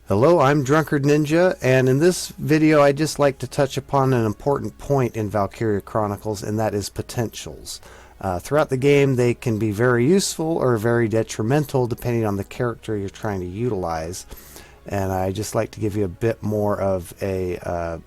Hello, I'm Drunkard Ninja, and in this video I'd just like to touch upon an important point in Valkyria Chronicles, and that is potentials. Throughout the game they can be very useful or very detrimental depending on the character you're trying to utilize, and I just like to give you a bit more of a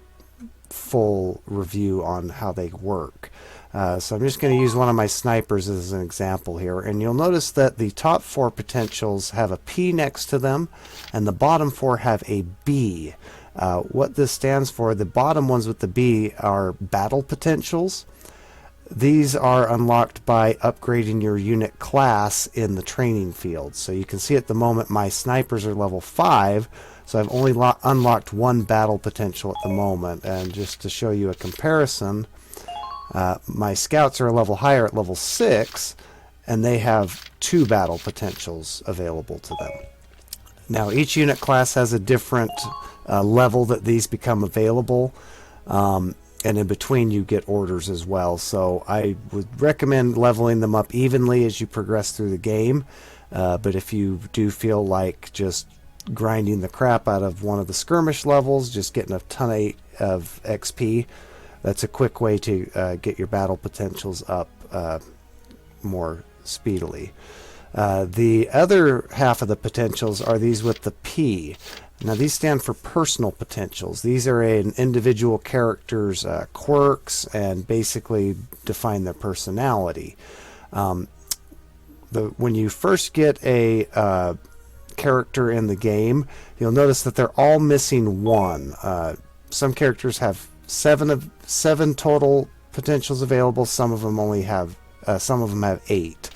full review on how they work. So I'm just going to use one of my snipers as an example here, and you'll notice that the top 4 potentials have a P next to them and the bottom 4 have a B. What this stands for, the bottom ones with the B are battle potentials. These are unlocked by upgrading your unit class in the training field. So you can see at the moment my snipers are level 5, so I've only unlocked 1 battle potential at the moment. And just to show you a comparison, my scouts are a level higher at level 6, and they have 2 battle potentials available to them. Now each unit class has a different level that these become available, and in between you get orders as well. So I would recommend leveling them up evenly as you progress through the game, but if you do feel like just grinding the crap out of one of the skirmish levels, just getting a ton of XP, that's a quick way to get your battle potentials up more speedily. The other half of the potentials are these with the P. Now these stand for personal potentials. These are an individual character's quirks and basically define their personality. When you first get a character in the game, you'll notice that they're all missing 1. Some characters have 7 total potentials available. Some of them only have 8.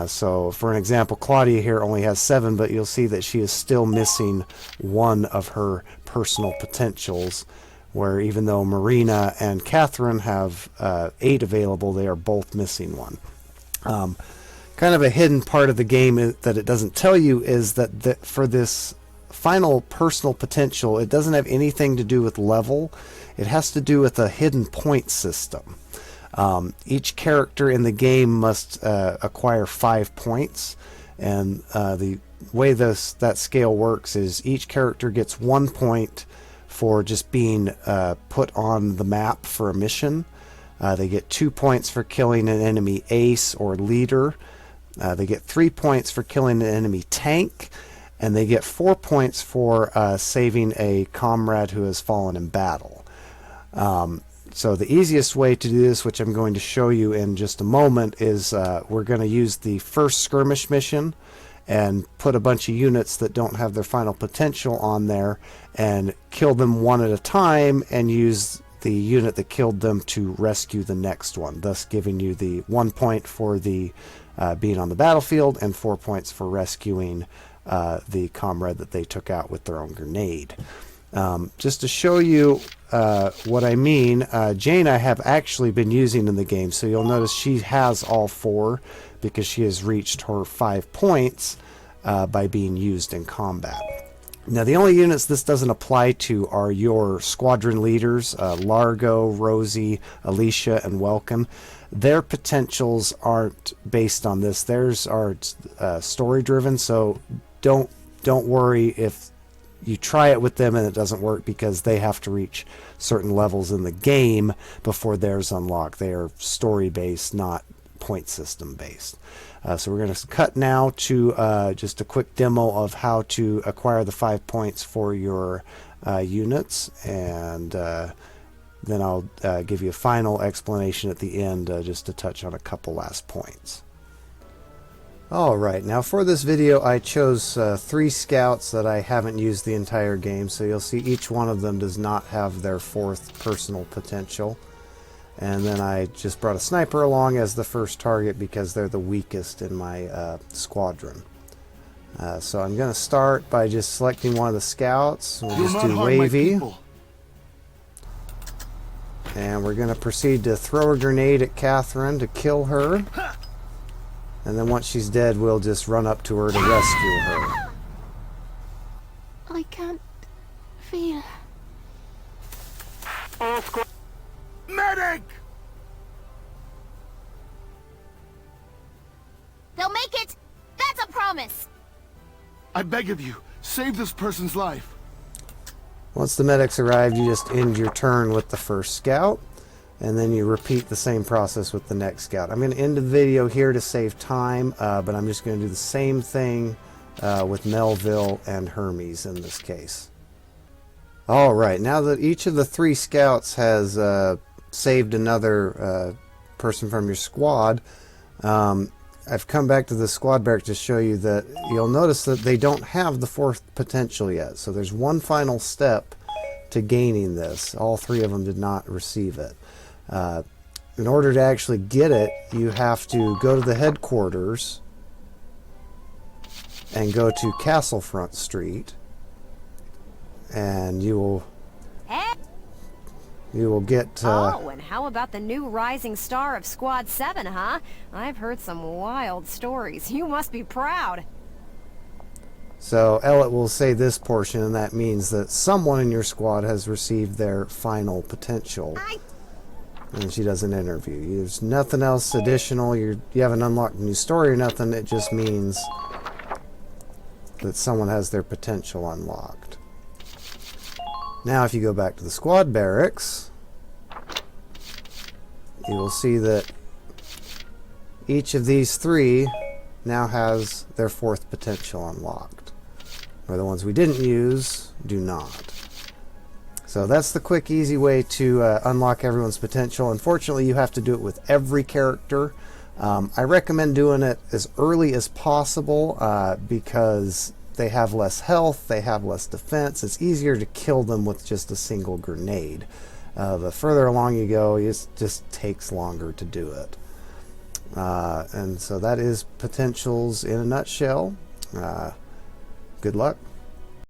So for an example, Claudia here only has 7, but you'll see that she is still missing 1 of her personal potentials, where even though Marina and Catherine have 8 available, they are both missing 1. Kind of a hidden part of the game that it doesn't tell you is that for this final personal potential, it doesn't have anything to do with level. It has to do with a hidden point system. Each character in the game must acquire 5 points, and the way that scale works is each character gets 1 point for just being put on the map for a mission. They get 2 points for killing an enemy ace or leader. They get 3 points for killing an enemy tank, and they get 4 points for saving a comrade who has fallen in battle. So the easiest way to do this, which I'm going to show you in just a moment, is we're going to use the first skirmish mission and put a bunch of units that don't have their final potential on there and kill them one at a time, and use the unit that killed them to rescue the next one, thus giving you the 1 point for the being on the battlefield and 4 points for rescuing the comrade that they took out with their own grenade. Just to show you what I mean, Jane I have actually been using in the game, so you'll notice she has all 4 because she has reached her 5 points by being used in combat. Now the only units this doesn't apply to are your squadron leaders, Largo, Rosie, Alicia, and Welkin. Their potentials aren't based on this. Theirs are story driven, so don't worry if you try it with them and it doesn't work, because they have to reach certain levels in the game before theirs unlock. They are story based, not point system based. So we're going to cut now to just a quick demo of how to acquire the 5 points for your units, and then I'll give you a final explanation at the end, just to touch on a couple last points. Alright, now for this video I chose 3 scouts that I haven't used the entire game, so you'll see each one of them does not have their 4th personal potential. And then I just brought a sniper along as the first target because they're the weakest in my squadron. So I'm going to start by just selecting one of the scouts. We'll just do wavy. And we're going to proceed to throw a grenade at Catherine to kill her. And then once she's dead, we'll just run up to her to rescue her. I can't feel. Medic! They'll make it! That's a promise! I beg of you, Save this person's life. Once the medics arrive, you just end your turn with the first scout, and then you repeat the same process with the next scout. I'm going to end the video here to save time, but I'm just going to do the same thing with Melville and Hermes in this case. Alright, now that each of the 3 scouts has saved another person from your squad, I've come back to the squad barrack to show you that you'll notice that they don't have the 4th potential yet. So there's one final step to gaining this. All 3 of them did not receive it. In order to actually get it, you have to go to the headquarters and go to Castlefront Street, and you will get... Oh, and how about the new rising star of Squad 7, huh? I've heard some wild stories. You must be proud. So Ellett will say this portion, and that means that someone in your squad has received their final potential. And she does an interview. There's nothing else additional. You haven't unlocked a new story or nothing. It just means that someone has their potential unlocked. Now if you go back to the squad barracks, you will see that each of these 3 now has their 4th potential unlocked. Or the ones we didn't use do not. So that's the quick, easy way to unlock everyone's potential. Unfortunately, you have to do it with every character. I recommend doing it as early as possible because they have less health, they have less defense. It's easier to kill them with just a single grenade. The further along you go, it just takes longer to do it. And so that is potentials in a nutshell. Good luck.